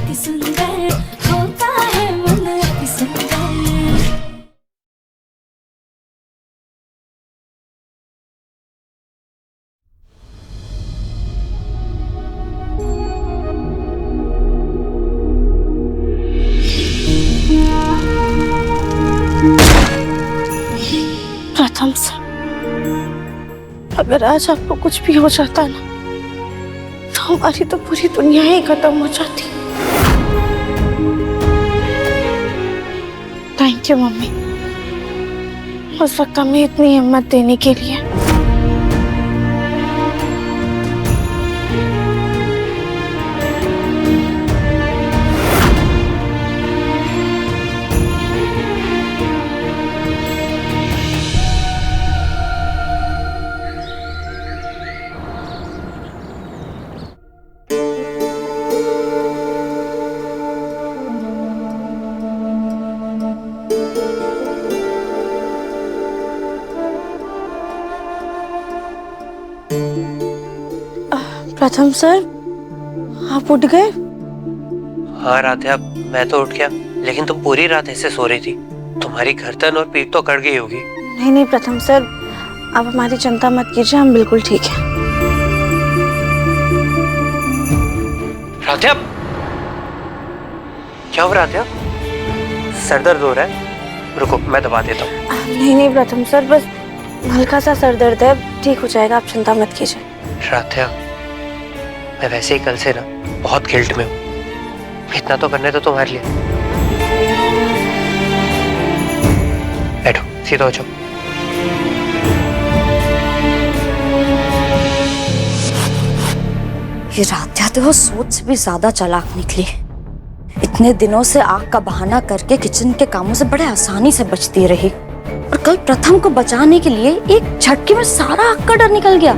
अति सुंदर होता है मन अति सुंदर। प्रथम से अगर आज आपको कुछ भी हो जाता ना तो हमारी तो पूरी दुनिया ही खत्म हो जाती। थैंक यू मम्मी, उस वक्त हमें इतनी हिम्मत देने के लिए। प्रथम सर, आप उठ गए? हाँ राधे, अब मैं तो उठ गया, लेकिन तुम पूरी रात ऐसे सो रही थी। तुम्हारी गर्दन और पीठ तो कट गई होगी। नहीं नहीं प्रथम सर, आप हमारी चिंता मत कीजिए, हम बिल्कुल ठीक हैं। राधे, क्या हो राधे? सर दर्द हो रहा है? रुको मैं दबा देता हूँ। नहीं नहीं प्रथम सर, बस हल्का सा सर दर्द है, ठीक हो जाएगा, आप चिंता मत कीजिए। राधे, मैं वैसे ही कल से ना बहुत गिल्ट में हूँ। इतना तो करने तो तुम्हारे लिए। बैठो, सीधा हो जाओ। ये राध्या तो वो सोच से भी ज्यादा चालाक निकली। इतने दिनों से आग का बहाना करके किचन के कामों से बड़े आसानी से बचती रही, और कल प्रथम को बचाने के लिए एक झटके में सारा आग का डर निकल गया।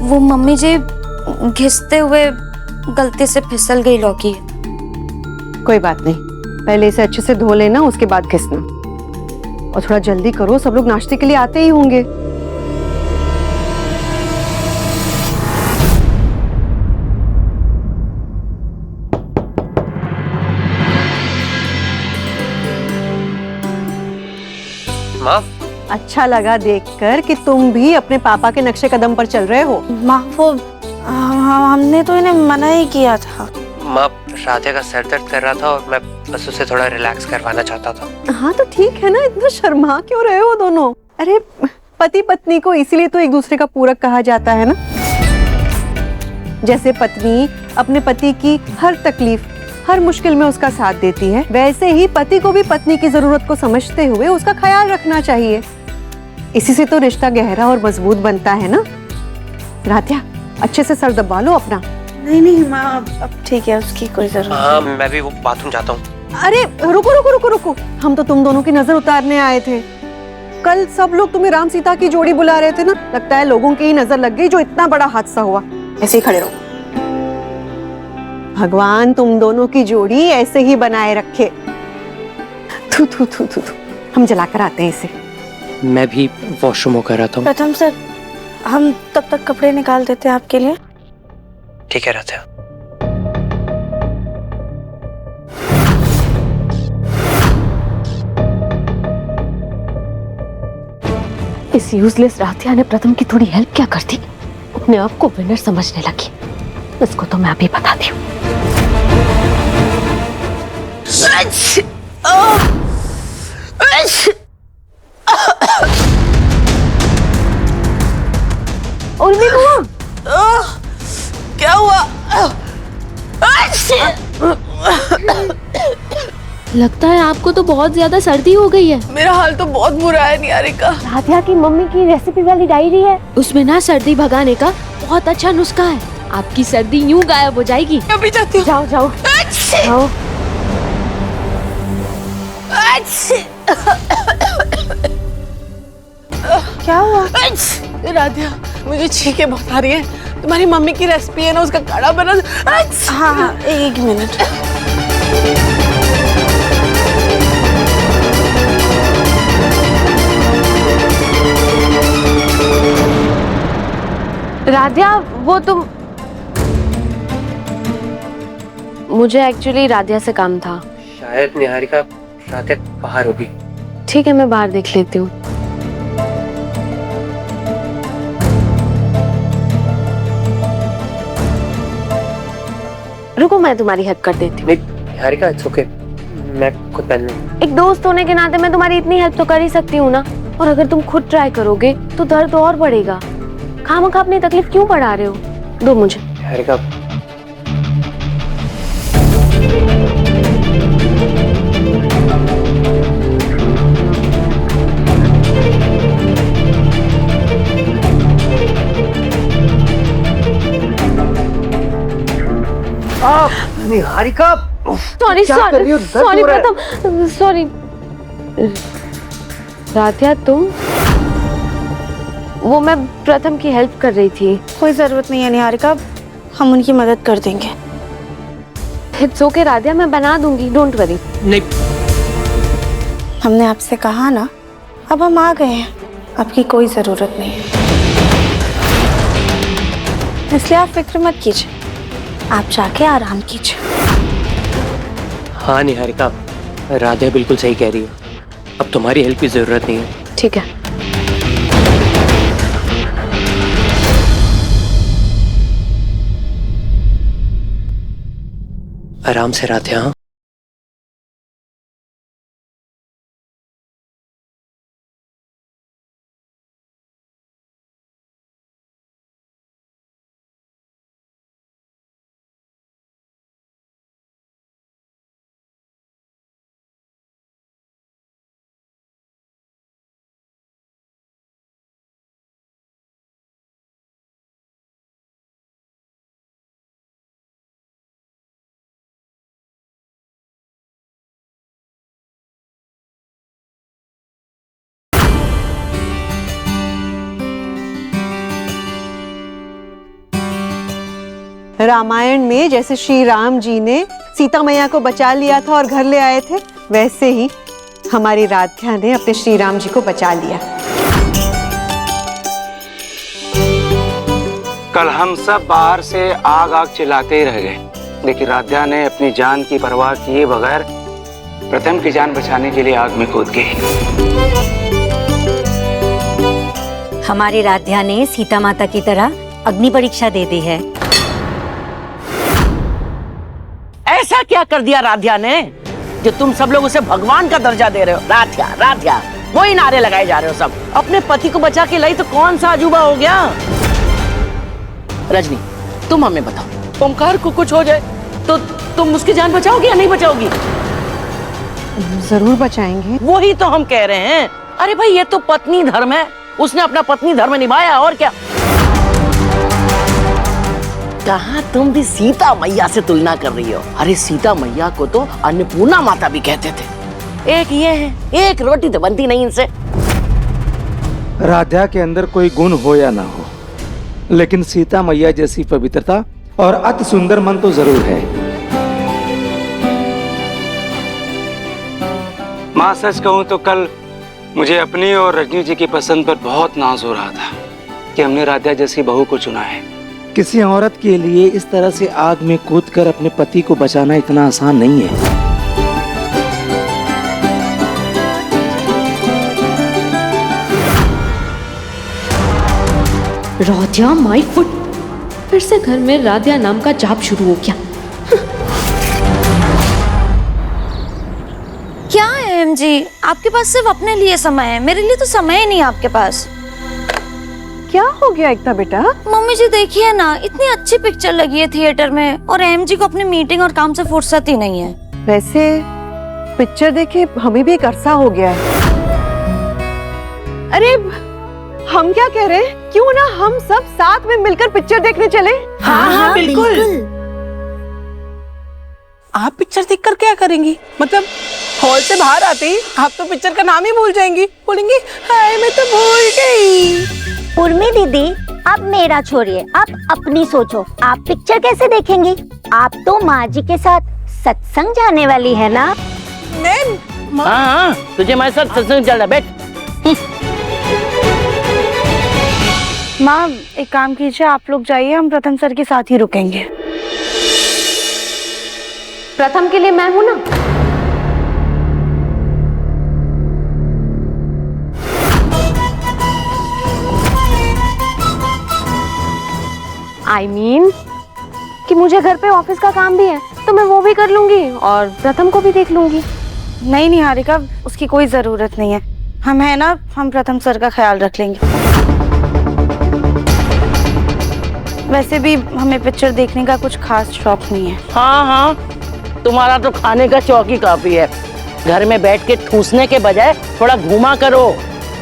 वो मम्मी जी घिसते हुए गलती से फिसल गई लौकी। कोई बात नहीं, पहले इसे अच्छे से धो लेना, उसके बाद घिसना। और थोड़ा जल्दी करो, सब लोग नाश्ते के लिए आते ही होंगे। माँ, अच्छा लगा देखकर कि तुम भी अपने पापा के नक्शे कदम पर चल रहे हो। माँ वो हमने तो इन्हें मना ही किया था। माँ, राधे का सर दर्द कर रहा था और मैं बस उसे थोड़ा रिलैक्स करवाना चाहता था। हाँ तो ठीक है ना, इतना शर्मा क्यों रहे हो दोनों? अरे पति पत्नी को इसीलिए तो एक दूसरे का पूरक कहा जाता है ना। जैसे पत्नी अपने पति की हर तकलीफ, हर मुश्किल में उसका साथ देती है, वैसे ही पति को भी पत्नी की जरूरत को समझते हुए उसका ख्याल रखना चाहिए। इसी से तो रिश्ता गहरा और मजबूत बनता है ना। राध्या, अच्छे से सर दबा लो अपना। नहीं नहीं माँ, अब ठीक है, उसकी कोई जरूरत हाँ, नहीं। मैं भी वो बाथरूम जाता हूँ। अरे रुको रुको रुको रुको, हम तो तुम दोनों की नजर उतारने आए थे। कल सब लोग तुम्हें राम सीता की जोड़ी बुला रहे थे ना, लगता है लोगों की ही नजर लग गई जो इतना बड़ा हादसा हुआ। ऐसे ही खड़े रहो। भगवान तुम दोनों की जोड़ी ऐसे ही बनाए रखे। थू थू थू थू थू, हम जलाकर आते हैं इसे। मैं भी वॉशरूम होकर आता हूँ। प्रथम सर, हम तब तक कपड़े निकाल देते हैं आपके लिए। ठीक है राधे। इस यूजलेस राधिया ने प्रथम की थोड़ी हेल्प क्या कर दी, अपने आप को विनर समझने लगी। इसको तो मैं अभी बताती हूँ। और भी क्या हुआ? लगता है आपको तो बहुत ज्यादा सर्दी हो गई है। मेरा हाल तो बहुत बुरा है निहारिका। राधिया की मम्मी की रेसिपी वाली डायरी है, उसमें ना सर्दी भगाने का बहुत अच्छा नुस्खा है। आपकी सर्दी यूं गायब हो जाएगी। अभी जाती हूँ। जाओ जाओ जाओ। क्या हुआ? राधिया, मुझे छींकें बहुत आ रही है। तुम्हारी मम्मी की रेसिपी है ना, उसका काढ़ा बना। हाँ हाँ, एक मिनट। राधिया, वो तुम, मुझे एक्चुअली राधिया से काम था। शायद निहारिका राधिया बाहर होगी। ठीक है, मैं बाहर देख लेती हूँ। रुको, मैं तुम्हारी हेल्प कर देती हूँ। नहीं निहारिका, इट्स ओके, मैं खुद पहन लूंगी। एक दोस्त होने के नाते मैं तुम्हारी इतनी हेल्प तो कर ही सकती हूँ ना। और अगर तुम खुद ट्राई करोगे तो दर्द और बढ़ेगा। खामखा अपनी तकलीफ क्यों बढ़ा रहे हो? दो मुझे। निहारिका, निहारिका, सॉरी सॉरी प्रथम, सॉरी। राधिया तुम, वो मैं प्रथम की हेल्प कर रही थी। कोई जरूरत नहीं है निहारिका, हम उनकी मदद कर देंगे। इट्स ओके राधिया, मैं बना दूंगी, डोंट वरी। नहीं, हमने आपसे कहा ना, अब हम आ गए हैं, आपकी कोई जरूरत नहीं है, इसलिए आप फिक्र मत कीजिए, आप जाके आराम कीजिए। हाँ निहारिका, राधिया बिल्कुल सही कह रही है, अब तुम्हारी हेल्प की जरूरत नहीं है। ठीक है। आराम से राधिया। हाँ? रामायण में जैसे श्री राम जी ने सीता मैया को बचा लिया था और घर ले आए थे, वैसे ही हमारी राधिया ने अपने श्री राम जी को बचा लिया। कल हम सब बाहर से आग आग चिल्लाते ही रह गए, लेकिन राधिया ने अपनी जान की परवाह किए बगैर प्रथम की जान बचाने के लिए आग में कूद गई। हमारी राधिया ने सीता माता की तरह अग्नि परीक्षा दे दी है। ऐसा क्या कर दिया राधिया ने जो तुम सब लोग उसे भगवान का दर्जा दे रहे हो? राधिया राधिया वही नारे लगाए जा रहे हो सब। अपने पति को बचा के लाई तो कौन सा अजूबा हो गया? रजनी, तुम हमें बताओ, ओमकार को कुछ हो जाए तो तुम उसकी जान बचाओगी या नहीं बचाओगी? जरूर बचाएंगे। वही तो हम कह रहे हैं। अरे भाई, ये तो पत्नी धर्म है, उसने अपना पत्नी धर्म निभाया, और क्या। कहाँ तुम भी सीता मैया से तुलना कर रही हो? अरे सीता मैया को तो अन्नपूर्णा माता भी कहते थे। एक ये है, एक रोटी तो बनती नहीं इनसे। राधिया के अंदर कोई गुण हो या ना हो, लेकिन सीता मैया जैसी पवित्रता और अति सुंदर मन तो जरूर है। माँ सच कहूँ तो कल मुझे अपनी और रजनी जी की पसंद पर बहुत नाज हो रहा था कि हमने राधिया जैसी बहू को चुना है। किसी औरत के लिए इस तरह से आग में कूदकर अपने पति को बचाना इतना आसान नहीं है। राधिया माय फुट, फिर से घर में राधिया नाम का जाप शुरू हो गया। क्या है एम जी, आपके पास सिर्फ अपने लिए समय है, मेरे लिए तो समय ही नहीं है आपके पास। क्या हो गया एकता बेटा? मम्मी जी देखिए ना, इतनी अच्छी पिक्चर लगी है थिएटर में और एम जी को अपनी मीटिंग और काम से फुर्सत ही नहीं है। वैसे पिक्चर देखे हमें भी एक अरसा हो गया है। अरे हम क्या कह रहे हैं, क्यों ना हम सब साथ में मिलकर पिक्चर देखने चले? हाँ बिल्कुल। आप पिक्चर देखकर क्या करेंगी? मतलब हॉल से बाहर आते ही आप तो पिक्चर का नाम ही भूल जाएंगी, बोलेंगी हाय मैं तो भूल गई। उर्मी दीदी, अब मेरा छोड़िए, आप अपनी सोचो, आप पिक्चर कैसे देखेंगी? आप तो माँ जी के साथ सत्संग जाने वाली है ना? हाँ, तुझे मैं साथ सत्संग चल रहा, बैठ। माँ एक काम कीजिए, आप लोग जाइए, हम प्रथम सर के साथ ही रुकेंगे। प्रथम के लिए मैं हूं ना। I mean, कि मुझे घर पे ऑफिस का काम भी है तो मैं वो भी कर लूंगी और प्रथम को भी देख लूंगी। नहीं निहारिका, उसकी कोई जरूरत नहीं है। हम है ना, हम प्रथम सर का ख्याल रख लेंगे। वैसे भी हमें पिक्चर देखने का कुछ खास शौक नहीं है। हाँ हाँ, तुम्हारा तो खाने का शौक ही काफी है। घर में बैठ के ठूसने के बजाय थोड़ा घूमा करो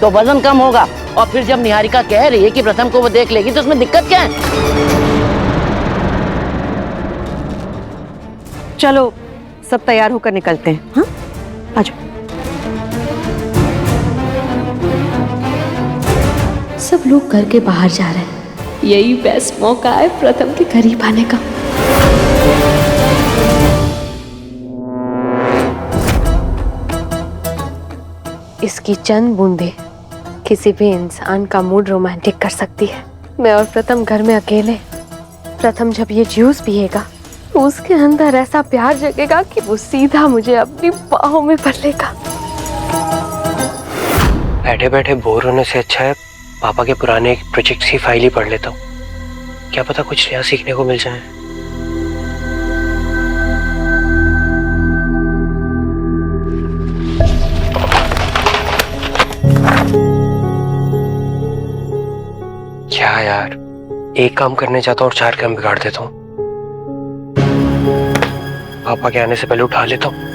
तो वजन कम होगा। और फिर जब निहारिका कह रही है कि प्रथम को वो देख लेगी तो उसमें दिक्कत क्या है? चलो सब तैयार होकर निकलते हैं। हाँ, आ जाओ। सब लोग घर के बाहर जा रहे हैं, यही बेस्ट मौका है प्रथम के करीब आने का। इसकी चंद बूंदे किसी भी इंसान का मूड रोमांटिक कर सकती है। मैं और प्रथम घर में अकेले, प्रथम जब ये जूस पिएगा तो उसके अंदर ऐसा प्यार जगेगा कि वो सीधा मुझे अपनी बाहों में भर लेगा। बैठे बैठे बोर होने से अच्छा है पापा के पुराने प्रोजेक्ट्स की फाइल ही पढ़ लेता हूँ। क्या पता कुछ नया सीखने को मिल जाए। क्या यार, एक काम करने जाता हूँ और 4 काम बिगाड़ देता हूँ। पापा के आने से पहले उठा लेता हूँ।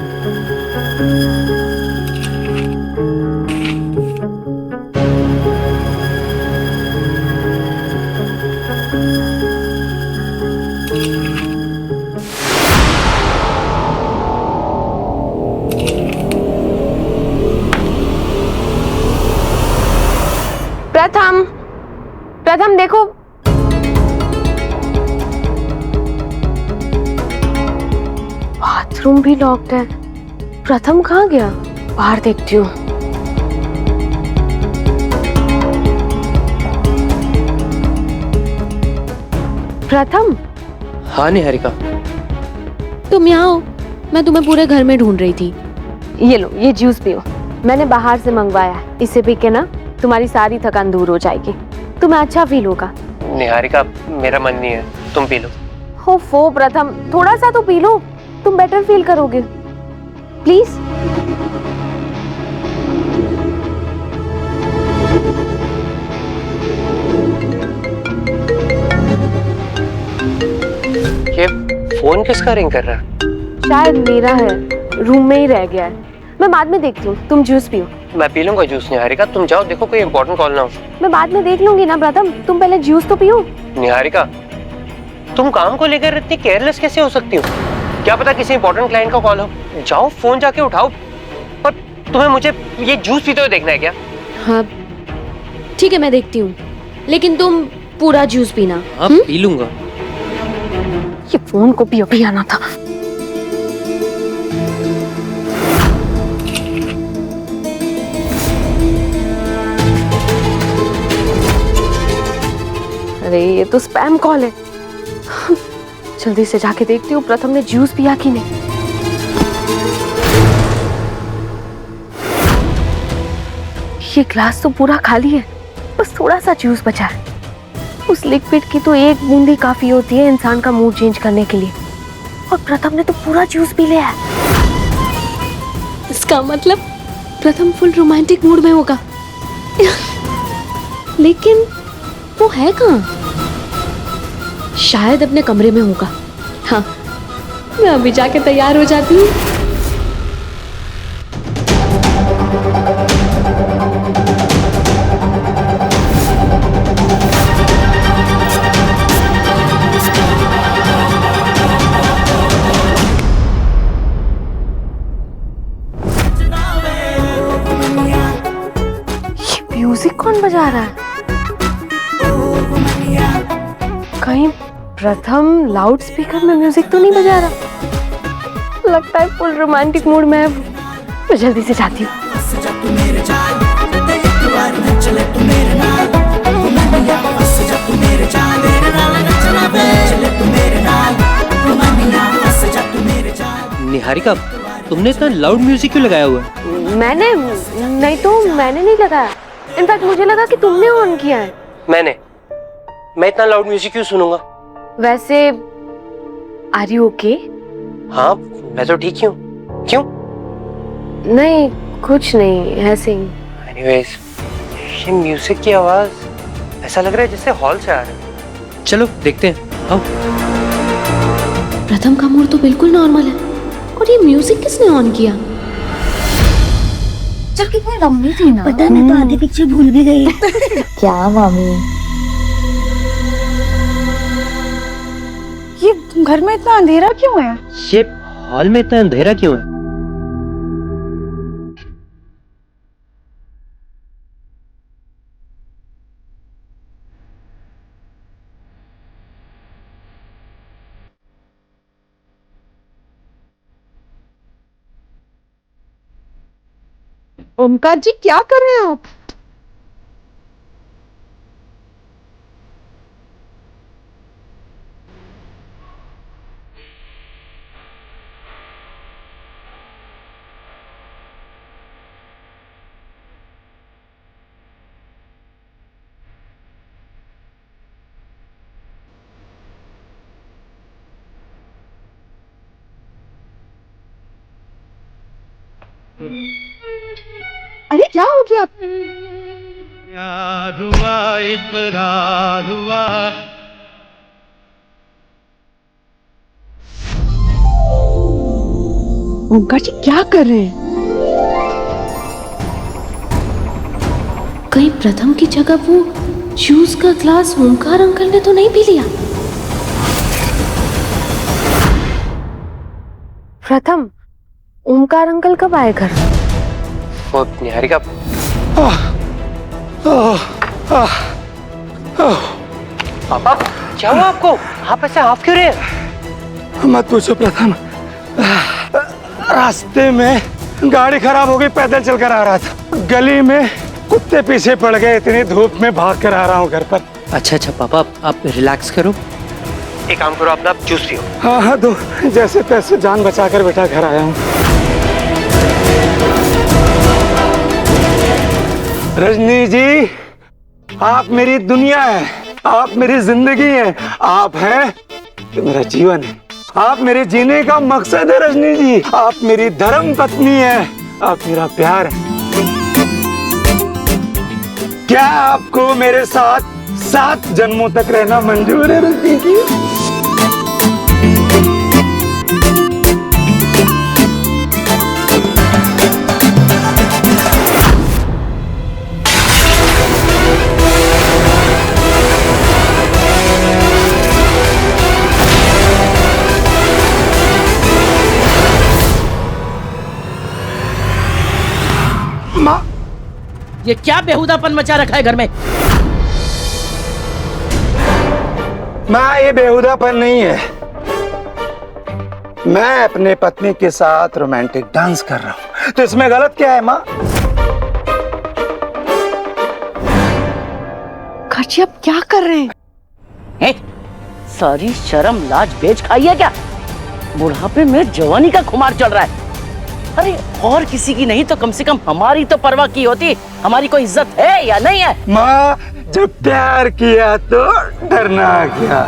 प्रथम, प्रथम देखो, बाथरूम भी लॉक्ड है। प्रथम कहाँ गया? बाहर देखती हूँ। प्रथम। हाँ निहारिका। तुम यहाँ हो, मैं तुम्हें पूरे घर में ढूंढ रही थी। ये लो, ये जूस पियो, मैंने बाहर से मंगवाया है। इसे पी के ना तुम्हारी सारी थकान दूर हो जाएगी, तुम्हें अच्छा फील होगा। निहारिका, मेरा मन नहीं है, तुम पी लो। हो प्रथम, थोड़ा सा तो पी लो, तुम बेटर फील करोगे, प्लीज। ये फोन किसका रिंग कर रहा है? शायद मेरा है, रूम में ही रह गया है। मैं बाद में देखती हूँ, तुम जूस पियो। मैं पी लूंगा जूस निहारिका, तुम जाओ, देखो कोई इंपॉर्टेंट कॉल ना हो। मैं बाद में देख लूंगी ना प्रथम, तुम पहले जूस तो पियो। निहारिका, तुम काम को लेकर इतनी केयरलेस कैसे हो सकती हो? क्या पता किसी इंपॉर्टेंट क्लाइंट का कॉल हो। जाओ फोन जाके उठाओ। और तुम्हें मुझे ये जूस पीते हुए देखना है क्या? हाँ ठीक है, मैं देखती हूँ, लेकिन तुम पूरा जूस पीना। हाँ पी लूंगा। ये फोन को भी अभी आना था। अरे ये तो स्पैम कॉल है। जल्दी से जाके देखती हूँ प्रथम ने जूस पिया कि नहीं। ये ग्लास तो पूरा खाली है, बस थोड़ा सा जूस बचा है। उस लिक्विड की तो एक बूंद ही काफी होती है इंसान का मूड चेंज करने के लिए, और प्रथम ने तो पूरा जूस पी लिया है। इसका मतलब प्रथम फुल रोमांटिक मूड में होगा। लेकिन वो है कहाँ? शायद अपने कमरे में होगा। हाँ, मैं अभी जाके तैयार हो जाती हूँ। ये म्यूजिक कौन बजा रहा है? कहीं प्रथम लाउड स्पीकर में म्यूजिक तो नहीं बजा रहा? लगता है फुल रोमांटिक मूड में है। मैं जल्दी से जाती हूँ। निहारिका, तुमने इतना लाउड म्यूजिक क्यों लगाया हुआ है? मैंने नहीं लगाया। इनफैक्ट मुझे लगा कि तुमने ऑन किया है। मैं इतना लाउड म्यूजिक क्यों सुनूंगा? वैसे आर यू ओके? हाँ, मैं तो ठीक ही हूँ। क्यों? नहीं, कुछ नहीं, ऐसे ही। एनीवेज, ये म्यूजिक की आवाज ऐसा लग रहा है जैसे हॉल से आ रहा है। चलो देखते हैं, आओ। प्रथम का मूड तो बिल्कुल नॉर्मल है, और ये म्यूजिक किसने ऑन किया? चल कितनी लंबी थी ना। पता नहीं, तो आधी पिक्चर भूल भी गई। क्या मामी, ये घर में इतना अंधेरा क्यों है? ये हॉल में इतना अंधेरा क्यों है? ओमकार जी, क्या कर रहे हैं आप? अरे क्या हो गया? ओमकार जी क्या कर रहे हैं? कहीं प्रथम की जगह वो जूस का ग्लास ओमकार अंकल ने तो नहीं पी लिया? प्रथम, ओमकार अंकल कब आए घर? वो निहारिका, पापा क्या हुआ आपको? आप ऐसे हाफ क्यों रहे? मत पूछो प्रथम, रास्ते में गाड़ी खराब हो गई, पैदल चलकर आ रहा था, गली में कुत्ते पीछे पड़ गए, इतनी धूप में भाग कर आ रहा हूँ घर पर। अच्छा पापा, आप रिलैक्स करो, एक काम करो, अपना जूस पियो। हाँ, दो, जैसे तैसे जान बचाकर बेटा घर आया हूँ। रजनी जी, आप मेरी दुनिया है, आप मेरी जिंदगी है, आप हैं तो मेरा जीवन है, आप मेरे जीने का मकसद है। रजनी जी, आप मेरी धर्म पत्नी है, आप मेरा प्यार है। क्या आपको मेरे साथ 7 जन्मों तक रहना मंजूर है रजनी जी? ये क्या बेहुदापन मचा रखा है घर में? माँ, ये बेहुदापन नहीं है, मैं अपने पत्नी के साथ रोमांटिक डांस कर रहा हूँ, तो इसमें गलत क्या है माँ? खर्ची, आप क्या कर रहे हैं? सारी शर्म लाज बेच खाई है क्या? बुढ़ापे में जवानी का खुमार चल रहा है। अरे और किसी की नहीं तो कम से कम हमारी तो परवाह की होती, हमारी कोई इज्जत है या नहीं है? माँ, जब प्यार किया तो डरना क्या?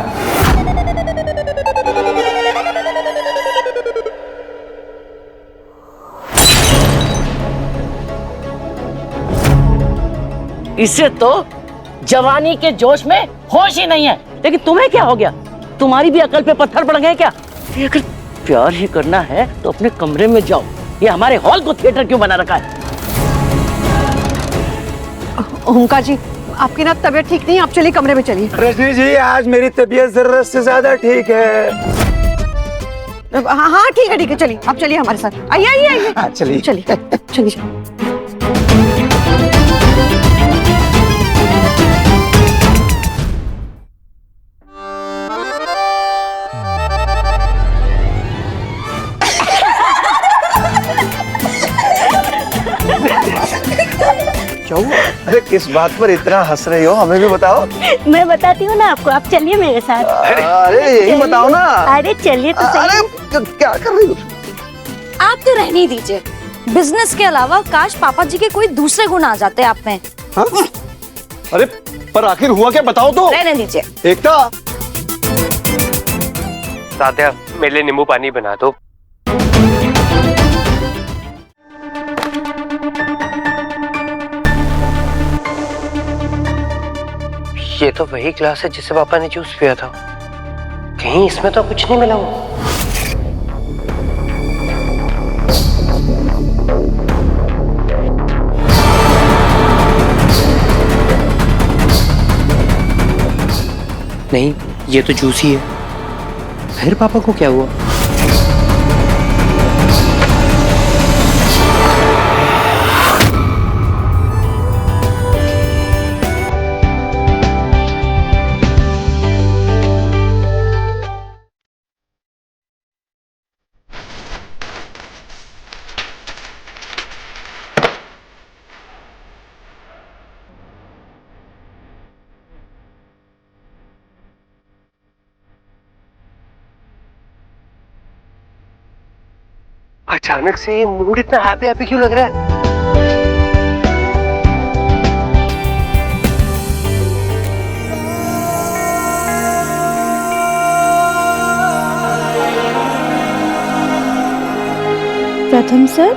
इसे तो जवानी के जोश में होश ही नहीं है। लेकिन तुम्हें क्या हो गया? तुम्हारी भी अकल पे पत्थर पड़ गए क्या? अगर प्यार ही करना है तो अपने कमरे में जाओ, ये हमारे हॉल को थिएटर क्यों बना रखा है? ओमकार जी, आपकी ना तबीयत ठीक नहीं, आप चलिए कमरे में चलिए। रजनी जी, आज मेरी तबीयत जरूरत से ज्यादा ठीक है। हाँ ठीक है, चलिए, आप चलिए हमारे साथ, आइए आइए आइए। हाँ, चलिए चलिए चलिए। अरे किस बात पर इतना हंस रही हो, हमें भी बताओ। मैं बताती हूँ ना आपको, आप चलिए मेरे साथ। अरे यही बताओ ना। अरे चलिए तो सही। अरे क्या कर रही हो? आप तो रहने ही दीजिए। बिजनेस के अलावा काश पापा जी के कोई दूसरे गुण आ जाते आप में। हाँ? अरे पर आखिर हुआ क्या, बताओ तो। रहने दीजिए। एकता, राधा मेरे लिए नींबू पानी बना दो। ये तो वही ग्लास है जिससे पापा ने जूस पिया था। कहीं इसमें तो कुछ नहीं मिला हो। नहीं, ये तो जूस ही है। फिर पापा को क्या हुआ? अचानक से मूड इतना हैप्पी हैप्पी क्यों लग रहा है? प्रथम सर,